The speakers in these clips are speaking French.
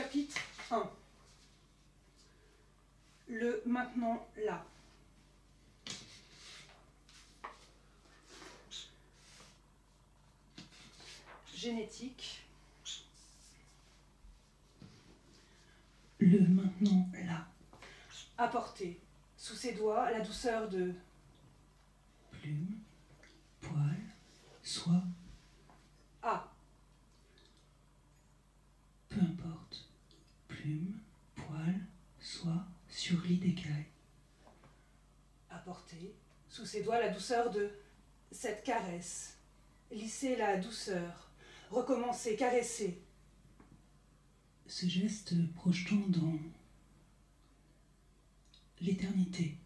Chapitre 1. Le maintenant là. Génétique. Le maintenant là. Apporter sous ses doigts la douceur de plume, poil, soie. A. Peu importe. Plume, poil, soie, sur lit d'écaille. Apporter sous ses doigts la douceur de cette caresse. Lisser la douceur. Recommencer, caresser. Ce geste projetant dans l'éternité.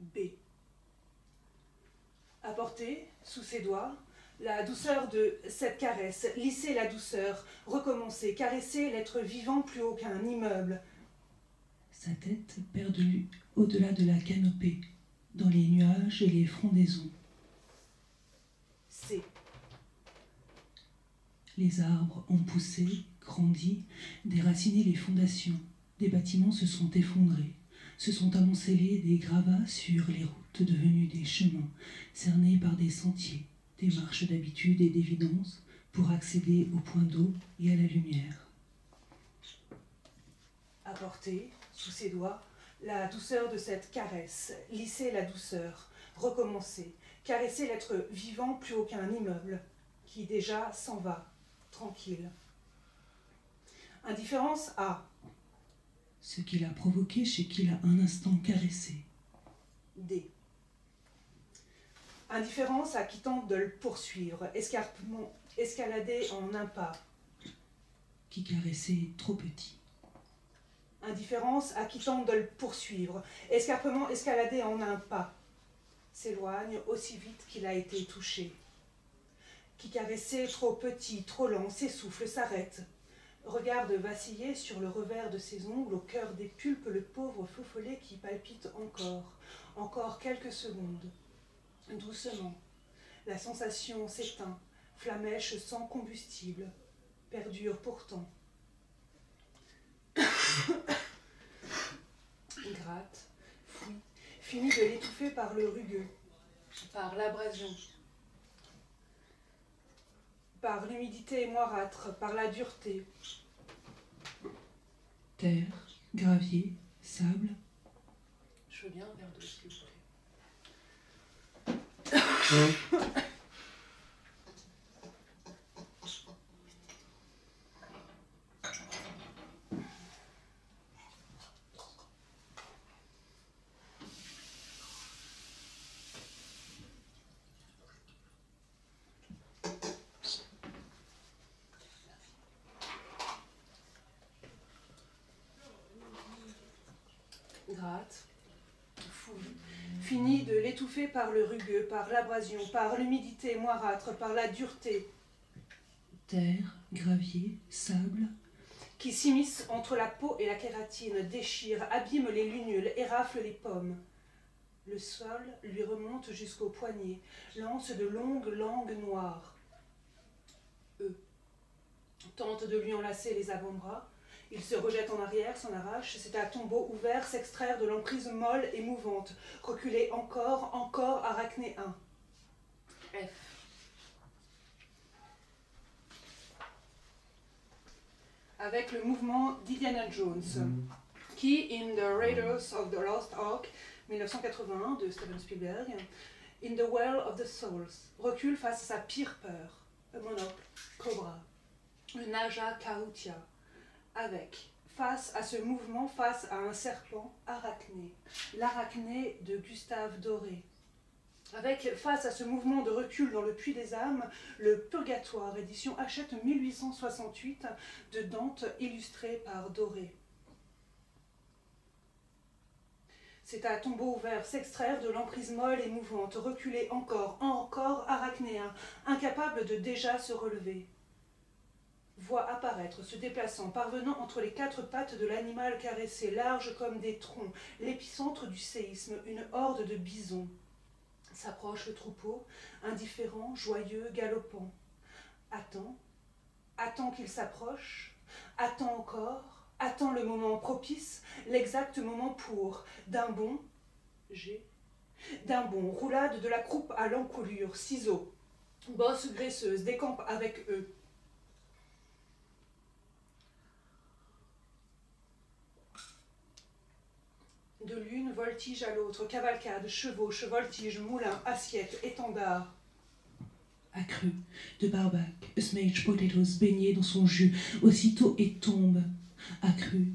B. Apporter sous ses doigts la douceur de cette caresse, lisser la douceur, recommencer, caresser l'être vivant plus haut qu'un immeuble. Sa tête perdue au-delà de la canopée, dans les nuages et les frondaisons. C. Les arbres ont poussé, grandi, déraciné les fondations. Des bâtiments se sont effondrés, se sont amoncelés des gravats sur les routes devenues des chemins, cernés par des sentiers, des marches d'habitude et d'évidence pour accéder au point d'eau et à la lumière. Apporter, sous ses doigts, la douceur de cette caresse, lisser la douceur, recommencer, caresser l'être vivant plus haut qu'un immeuble, qui déjà s'en va, tranquille. Indifférence à ce qu'il a provoqué chez qui l'a un instant caressé. D. Indifférence à qui tente de le poursuivre, escarpement, escalader en un pas. Qui caressait trop petit. Indifférence à qui tente de le poursuivre, escarpement, escalader en un pas. S'éloigne aussi vite qu'il a été touché. Qui caressait trop petit, trop lent, s'essouffle, s'arrête. Regarde vaciller sur le revers de ses ongles, au cœur des pulpes, le pauvre feu follet qui palpite encore quelques secondes. Doucement, la sensation s'éteint, flamèche sans combustible, perdure pourtant. Gratte, fouille, finit de l'étouffer par le rugueux, par l'abrasion, par l'humidité moirâtre, par la dureté. Terre, gravier, sable. Je veux bien un verre d'eau, s'il vous plaît. Gratte, fouille, finit de l'étouffer par le rugueux, par l'abrasion, par l'humidité moirâtre, par la dureté. Terre, gravier, sable. Qui s'immiscent entre la peau et la kératine, déchire, abîme les lunules, érafle les pommes. Le sol lui remonte jusqu'au poignet, lance de longues langues noires. Tente de lui enlacer les avant-bras. Il se rejette en arrière, s'en arrache, c'est à tombeau ouvert s'extraire de l'emprise molle et mouvante. Reculer encore, arachné 1. F. Avec le mouvement d'Indiana Jones, qui, in The Raiders of the Lost Ark, 1981, de Steven Spielberg, In the Well of the Souls, recule face à sa pire peur, un monocle, cobra, le Naja Kahutia, avec, face à ce mouvement, face à un serpent, arachné, l'arachné de Gustave Doré. Avec, face à ce mouvement de recul dans le puits des âmes, le Purgatoire, édition Hachette 1868, de Dante, illustré par Doré. C'est à tombeau ouvert s'extraire de l'emprise molle et mouvante, reculer encore, arachnéen, incapable de déjà se relever. Voit apparaître, se déplaçant, parvenant entre les quatre pattes de l'animal caressé, large comme des troncs, l'épicentre du séisme, une horde de bisons. S'approche le troupeau, indifférent, joyeux, galopant. Attend qu'il s'approche, Attends encore, attends le moment propice, l'exact moment pour, d'un bond, d'un bond, roulade de la croupe à l'encolure, ciseaux, bosse graisseuse, décampe avec eux. De l'une, voltige à l'autre, cavalcade, chevauche, voltige, moulin, assiette, étendard. Accru, de barbac, smage potatoes baigné dans son jus, aussitôt et tombe. Accru,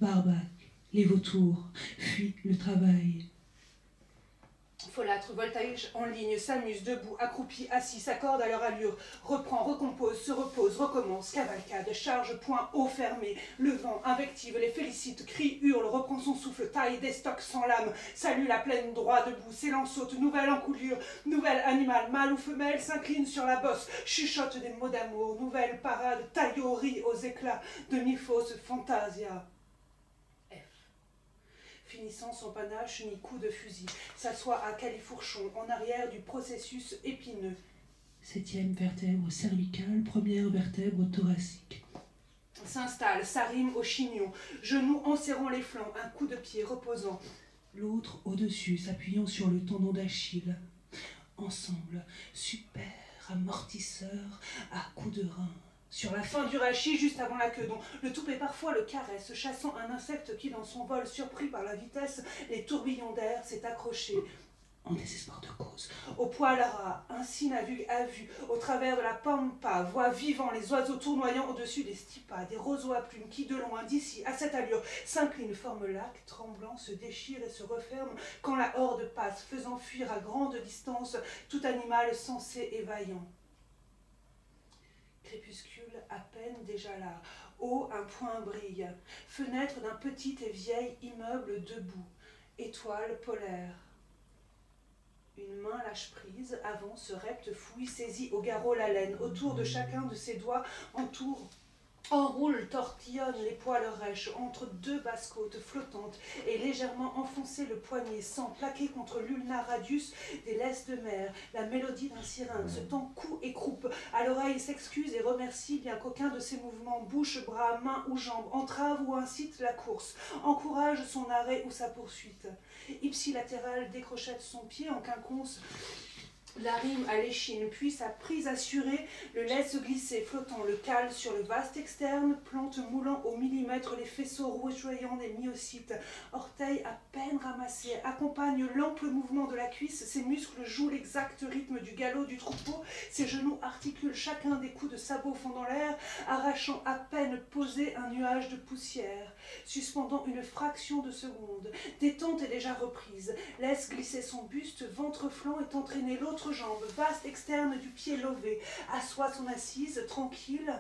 barbac, les vautours, fuient le travail. Folâtre, voltage en ligne, s'amuse, debout, accroupi, assis, s'accorde à leur allure, reprend, recompose, se repose, recommence, cavalcade, charge, point haut fermé, le vent, invective, les félicite, crie, hurle, reprend son souffle, taille, déstocke sans lame, salue la plaine, droit, debout, s'élance, saute, nouvelle encoulure, nouvel animal, mâle ou femelle, s'incline sur la bosse, chuchote des mots d'amour, nouvelle parade, taillot, rit aux éclats, demi-fausse fantasia. Finissant son panache ni coup de fusil, s'assoit à califourchon en arrière du processus épineux. 7e vertèbre cervicale, 1re vertèbre thoracique. S'installe, s'arrime au chignon, genoux enserrant les flancs, un coup de pied reposant. L'autre au-dessus, s'appuyant sur le tendon d'Achille. Ensemble, super amortisseur à coups de rein. Sur la fin du rachis, juste avant la queue, dont le toupet parfois le caresse, chassant un insecte qui, dans son vol, surpris par la vitesse, les tourbillons d'air, s'est accroché, en désespoir de cause, au poil ras, ainsi n'a vu à vue, au travers de la pampa, voit vivant les oiseaux tournoyant au-dessus des stipas, des roseaux à plumes qui, de loin, d'ici, à cette allure, s'inclinent, forment lac, tremblant, se déchirent et se referment, quand la horde passe, faisant fuir à grande distance tout animal sensé et vaillant. Crépuscule à peine déjà là, haut un point brille, fenêtre d'un petit et vieil immeuble debout, étoile polaire. Une main lâche prise, avance, repte, fouille, saisit au garrot la laine, autour de chacun de ses doigts, enroule, tortillonne les poils rêches entre deux basses côtes flottantes et légèrement enfoncer le poignet sans plaquer contre l'ulna radius des laisses de mer. La mélodie d'un syringe se tend cou et croupe. À l'oreille s'excuse et remercie bien qu'aucun de ses mouvements, bouche, bras, main ou jambe, entrave ou incite la course, encourage son arrêt ou sa poursuite. Ipsilatéral décrochette son pied en quinconce, la rime à l'échine, puis sa prise assurée le laisse glisser, flottant, le cale sur le vaste externe, plante moulant au millimètre les faisceaux rougeoyants des myocytes, orteils à peine ramassés, accompagne l'ample mouvement de la cuisse, ses muscles jouent l'exact rythme du galop du troupeau, ses genoux articulent chacun des coups de sabot fendant l'air, arrachant à peine posé un nuage de poussière, suspendant une fraction de seconde, détente est déjà reprise, laisse glisser son buste, ventre-flanc et entraîner l'autre jambe, vaste externe du pied lové, assoit son assise, tranquille.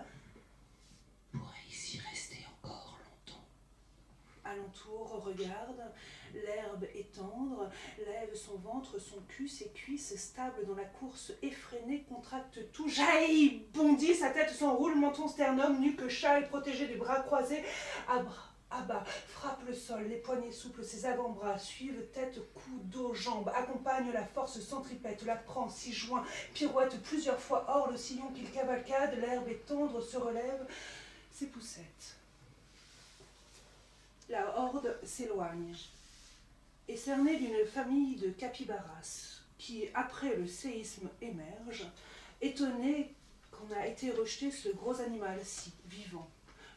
Pourrait ici rester encore longtemps. Alentour, regarde, l'herbe est tendre, lève son ventre, son cul, ses cuisses, stable dans la course effrénée, contracte tout, jaillit, bondit, sa tête s'enroule, menton sternum, nu que chat et protégé des bras croisés, à bras. Abat, frappe le sol, les poignets souples, ses avant-bras suivent tête, cou, dos, jambes, accompagne la force centripète, la prend, s'y joint, pirouette plusieurs fois hors le sillon qu'il cavalcade, l'herbe est tendre, se relève, ses poussettes. La horde s'éloigne, est cernée d'une famille de capybaras qui, après le séisme, émerge, étonné qu'on a été rejeté ce gros animal-ci, vivant.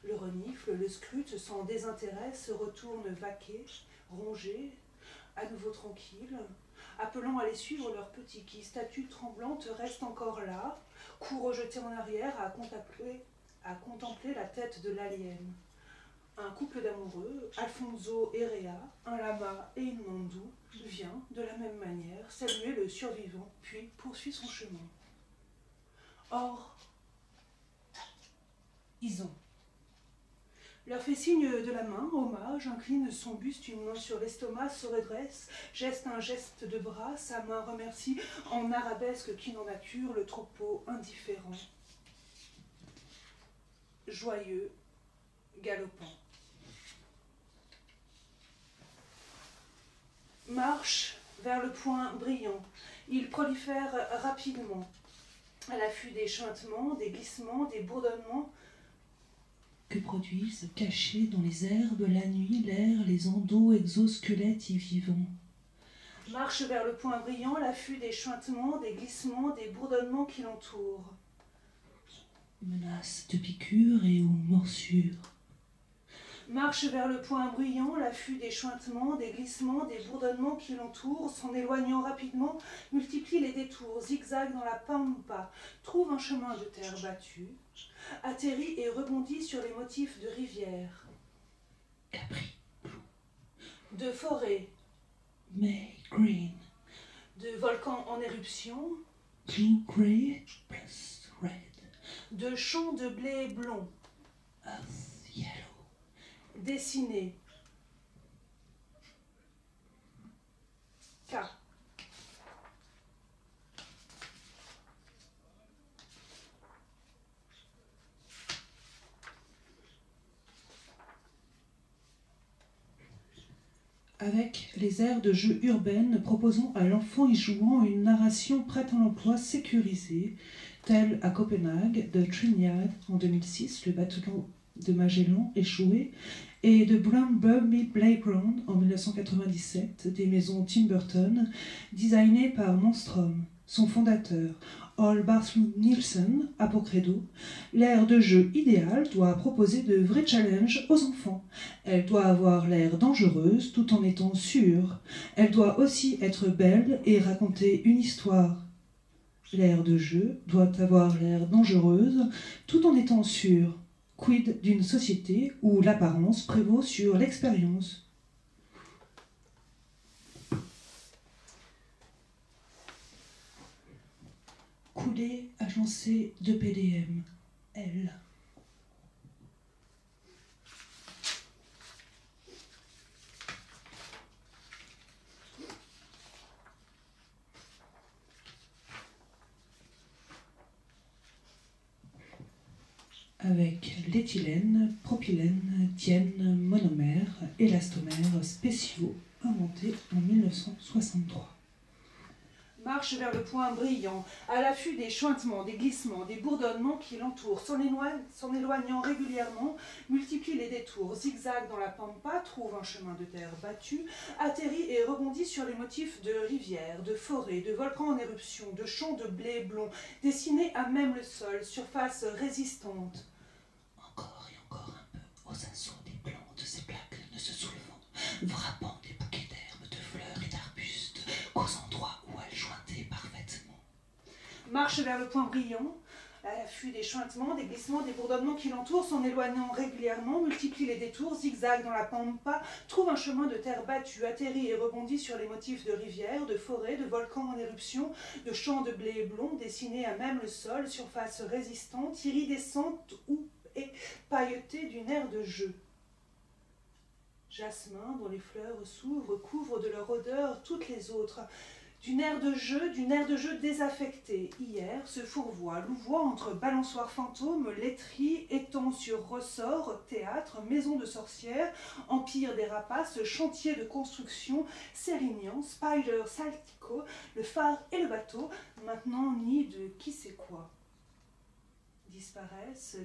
Le renifle, le scrute sans désintérêt, se retourne vaquer, ronger, à nouveau tranquille, appelant à les suivre leurs petits qui, statues tremblantes, restent encore là, cou rejeté en arrière à contempler la tête de l'alien. Un couple d'amoureux, Alfonso et Réa, un lama et une mandou, vient, de la même manière, saluer le survivant, puis poursuit son chemin. Or, Ison leur fait signe de la main, hommage, incline son buste, une main sur l'estomac, se redresse, geste un geste de bras, sa main remercie en arabesque qui n'en a cure le troupeau indifférent, joyeux, galopant. Marche vers le point brillant, il prolifère rapidement, à l'affût des chuintements, des glissements, des bourdonnements, que produisent, cachés dans les herbes, la nuit, l'air, les endo-exosquelettes y vivants. Marche vers le point brillant, l'affût des chuintements, des glissements, des bourdonnements qui l'entourent. Menace de piqûres et ou morsures. Marche vers le point brillant, l'affût des chuintements, des glissements, des bourdonnements qui l'entourent, s'en éloignant rapidement, multiplie les détours, zigzag dans la pampa, trouve un chemin de terre battue, atterrit et rebondit sur les motifs de rivière, Capri, de forêt, May Green, de volcans en éruption, Blue Grey plus Red, de champs de blé blond, Earth Yellow, dessiné, K. Avec les aires de jeu urbaines, proposons à l'enfant y jouant une narration prête à l'emploi sécurisée, telle à Copenhague, de Trinidad en 2006, le bateau de Magellan échoué, et de Brumby Playground en 1997, des maisons Tim Burton, designées par Monstrom, son fondateur. Ole Bartholomew Nielsen a pour credo « L'aire de jeu idéale doit proposer de vrais challenges aux enfants. Elle doit avoir l'air dangereuse tout en étant sûre. Elle doit aussi être belle et raconter une histoire. L'aire de jeu doit avoir l'air dangereuse tout en étant sûre. Quid d'une société où l'apparence prévaut sur l'expérience ?» Coulée agencée de PDM, L. Avec l'éthylène, propylène, diène, monomère, élastomère spéciaux inventés en 1963. Marche vers le point brillant, à l'affût des chuintements, des glissements, des bourdonnements qui l'entourent, s'en éloignant régulièrement, multiplie les détours, zigzag dans la pampa, trouve un chemin de terre battu, atterrit et rebondit sur les motifs de rivières, de forêts, de volcans en éruption, de champs de blé blond, dessinés à même le sol, surface résistante. Encore et encore un peu aux assauts des plantes, ces plaques ne se soulevant, frappant des bouquets d'herbes, de fleurs et d'arbustes, qu'aux endroits où elles jointaient parfaitement. Marche vers le point brillant, à l'affût des chuintements, des glissements, des bourdonnements qui l'entourent, s'en éloignant régulièrement, multiplie les détours, zigzag dans la pampa, trouve un chemin de terre battue, atterrit et rebondit sur les motifs de rivières, de forêts, de volcans en éruption, de champs de blé blond, dessinés à même le sol, surface résistante, iridescente ou pailletée d'une aire de jeu. Jasmin, dont les fleurs s'ouvrent, couvrent de leur odeur toutes les autres. D'une aire de jeu désaffectée. Hier se fourvoie, louvoie entre balançoires fantômes, laiterie, étang sur ressort, théâtre, maison de sorcières, empire des rapaces, chantier de construction, Sérignan, Spider, Saltico, le phare et le bateau, maintenant nid de qui sait quoi.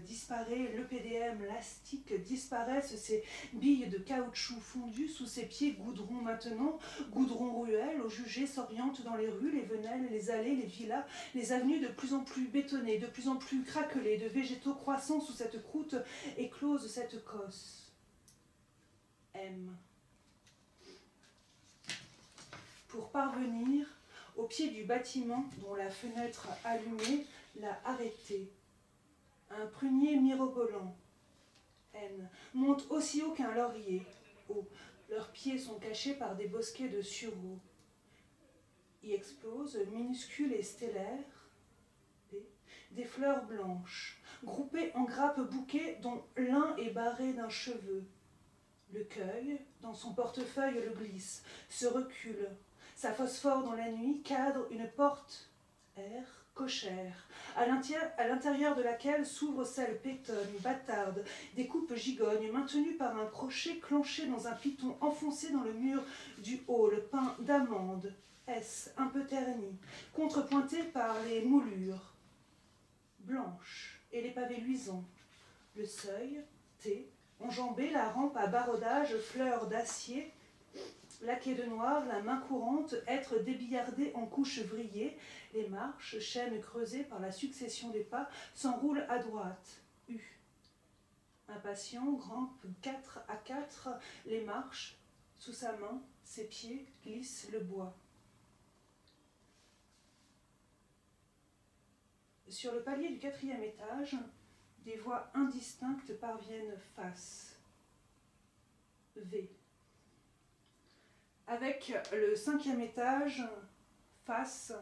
Disparaît le PDM, l'astique, disparaissent ces billes de caoutchouc fondues sous ses pieds goudron maintenant, goudron ruelle, aux jugés s'orientent dans les rues, les venelles, les allées, les villas, les avenues de plus en plus bétonnées, de plus en plus craquelées, de végétaux croissant sous cette croûte éclose cette cosse. M. Pour parvenir au pied du bâtiment dont la fenêtre allumée l'a arrêté. Un prunier mirobolant, N, monte aussi haut qu'un laurier, O. Leurs pieds sont cachés par des bosquets de sureaux. Y explosent, minuscules et stellaires, P, des fleurs blanches, groupées en grappes bouquets dont l'un est barré d'un cheveu. Le cueille, dans son portefeuille le glisse, se recule. Sa phosphore dans la nuit cadre une porte, R, cochère, à l'intérieur de laquelle s'ouvre celle pétonne, bâtarde, des coupes gigognes maintenues par un crochet clenché dans un piton enfoncé dans le mur du hall, peint d'amande, S, un peu terni, contrepointé par les moulures blanches et les pavés luisants. Le seuil, T, enjambée, la rampe à barodage, fleurs d'acier, laquée de noir, la main courante, être débillardée en couches vrillées, les marches, chaînes creusées par la succession des pas, s'enroulent à droite. U. Impatient, grimpe 4 à 4 les marches, sous sa main, ses pieds glissent le bois. Sur le palier du 4e étage, des voix indistinctes parviennent face. V. Avec le 5e étage, face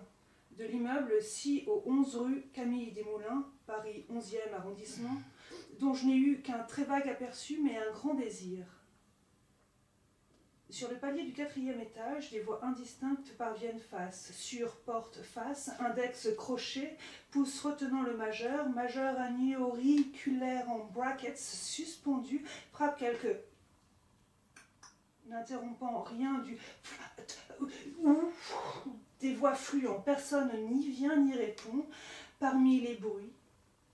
de l'immeuble 6 au 11 rue Camille Desmoulins, Paris 11e arrondissement, dont je n'ai eu qu'un très vague aperçu mais un grand désir. Sur le palier du 4e étage, des voix indistinctes parviennent face. Sur, porte, face, index crochet, pouce retenant le majeur, majeur auriculaire en brackets, suspendu, frappe quelques... N'interrompant rien du... Des voix fluent, personne n'y vient ni répond, parmi les bruits.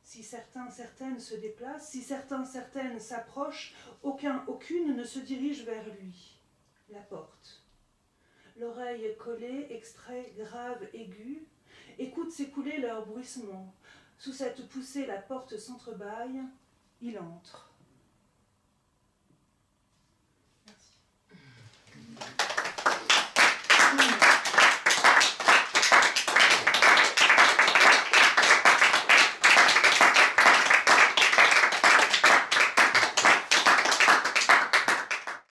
Si certains, certaines se déplacent, si certains, certaines s'approchent, aucune ne se dirige vers lui. La porte. L'oreille collée, extrait grave, aigu, écoute s'écouler leur bruissement. Sous cette poussée, la porte s'entrebâille, il entre.